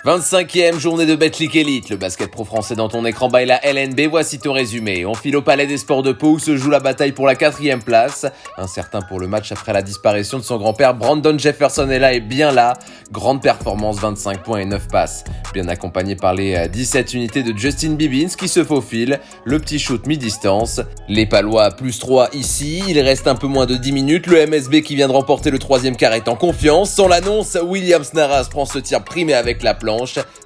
25e journée de Betclic Elite, le basket pro français dans ton écran by la LNB, voici ton résumé. On file au Palais des Sports de Pau où se joue la bataille pour la 4e place. Incertain pour le match après la disparition de son grand-père, Brandon Jefferson est là et bien là. Grande performance, 25 points et 9 passes. Bien accompagné par les 17 unités de Justin Bibbins qui se faufile, le petit shoot mi-distance. Les Palois plus 3 ici, il reste un peu moins de 10 minutes. Le MSB qui vient de remporter le 3e quart est en confiance. Sans l'annonce, Williams Naras prend ce tir primé avec la planche.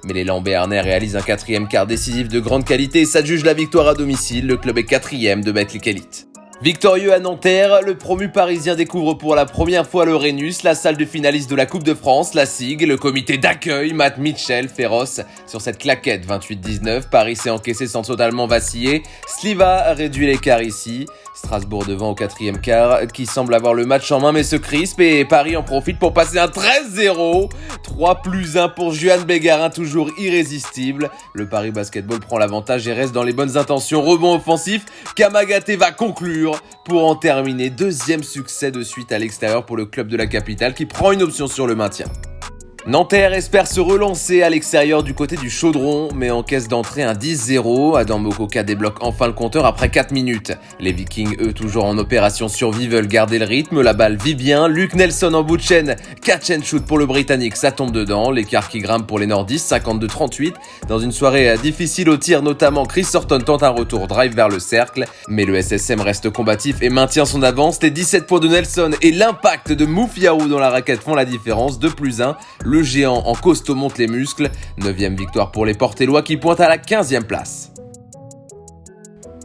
Mais les Lambéarnais réalisent un 4e quart décisif de grande qualité et s'adjugent la victoire à domicile. Le club est 4e de Betclic Elite. Victorieux à Nanterre, le promu parisien découvre pour la première fois le Rhenus, la salle de finaliste de la Coupe de France, la SIG, le comité d'accueil, Matt Mitchell, féroce sur cette claquette 28-19. Paris s'est encaissé sans totalement vaciller. Sliva réduit l'écart ici. Strasbourg devant au 4e quart, qui semble avoir le match en main mais se crispe et Paris en profite pour passer un 13-0. 3+1 pour Juan Bégarin, toujours irrésistible. Le Paris Basketball prend l'avantage et reste dans les bonnes intentions. Rebond offensif, Kamagaté va conclure pour en terminer. 2e succès de suite à l'extérieur pour le club de la capitale qui prend une option sur le maintien. Nanterre espère se relancer à l'extérieur du côté du Chaudron, mais encaisse d'entrée un 10-0. Adam Mokoka débloque enfin le compteur après 4 minutes. Les Vikings, eux, toujours en opération survie, veulent garder le rythme. La balle vit bien. Luke Nelson en bout de chaîne. Catch and shoot pour le Britannique, ça tombe dedans. L'écart qui grimpe pour les nordistes, 52-38. Dans une soirée difficile au tir, notamment, Chris Horton tente un retour drive vers le cercle. Mais le SSM reste combatif et maintient son avance. Les 17 points de Nelson et l'impact de Moufiaou dans la raquette font la différence. 2+1. Le géant en costaud monte les muscles. 9e victoire pour les Portellois qui pointent à la 15e place.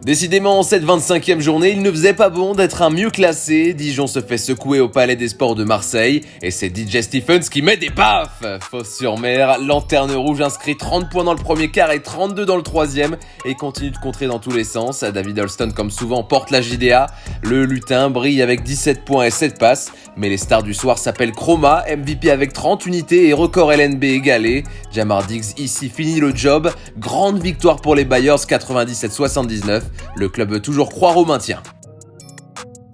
Décidément, en cette 25e journée, il ne faisait pas bon d'être un mieux classé. Dijon se fait secouer au Palais des Sports de Marseille. Et c'est DJ Stephens qui met des pafs. Fos-sur-Mer, Lanterne Rouge inscrit 30 points dans le premier quart et 32 dans le 3e. Et continue de contrer dans tous les sens. David Holston, comme souvent, porte la JDA. Le lutin brille avec 17 points et 7 passes. Mais les stars du soir s'appellent Chroma, MVP avec 30 unités et record LNB égalé. Jamar Diggs ici finit le job. Grande victoire pour les Bayers, 97-79. Le club veut toujours croire au maintien.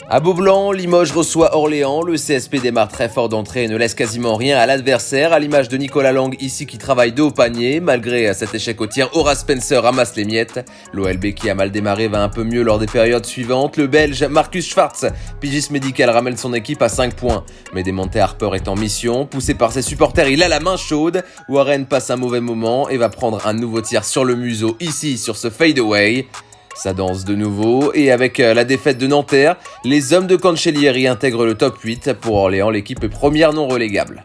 À Beaublanc, Limoges reçoit Orléans. Le CSP démarre très fort d'entrée et ne laisse quasiment rien à l'adversaire, à l'image de Nicolas Lang ici qui travaille dos au panier. Malgré cet échec au tir, Horace Spencer ramasse les miettes. L'OLB qui a mal démarré va un peu mieux lors des périodes suivantes. Le Belge Marcus Schwartz, pigiste médical, ramène son équipe à 5 points. Mais Demonte Harper est en mission. Poussé par ses supporters, il a la main chaude. Warren passe un mauvais moment et va prendre un nouveau tir sur le museau ici sur ce fadeaway. Ça danse de nouveau et avec la défaite de Nanterre, les hommes de Cancellieri intègrent le top 8. Pour Orléans, l'équipe est première non relégable.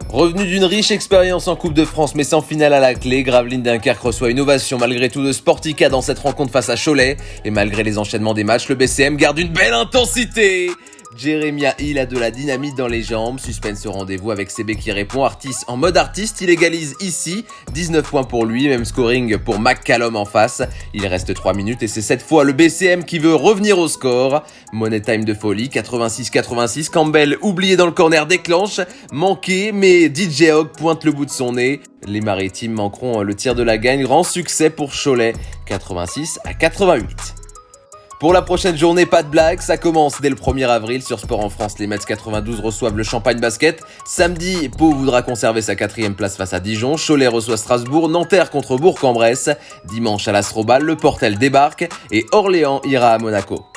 Revenu d'une riche expérience en Coupe de France mais sans finale à la clé, Gravelines Dunkerque reçoit une ovation malgré tout de Sportica dans cette rencontre face à Cholet. Et malgré les enchaînements des matchs, le BCM garde une belle intensité. Jeremiah Hill a de la dynamite dans les jambes, suspense au rendez-vous avec CB qui répond. Artis en mode artiste, il égalise ici, 19 points pour lui, même scoring pour McCallum en face. Il reste 3 minutes et c'est cette fois le BCM qui veut revenir au score. Money time de folie, 86-86, Campbell oublié dans le corner déclenche, manqué mais DJ Hogg pointe le bout de son nez. Les Maritimes manqueront le tir de la gagne, grand succès pour Cholet, 86-88. Pour la prochaine journée, pas de blague, ça commence dès le 1er avril sur Sport en France. Les Mets 92 reçoivent le Champagne Basket. Samedi, Pau voudra conserver sa 4e place face à Dijon. Cholet reçoit Strasbourg. Nanterre contre Bourg-en-Bresse. Dimanche à l'Astrobal, le Portel débarque et Orléans ira à Monaco.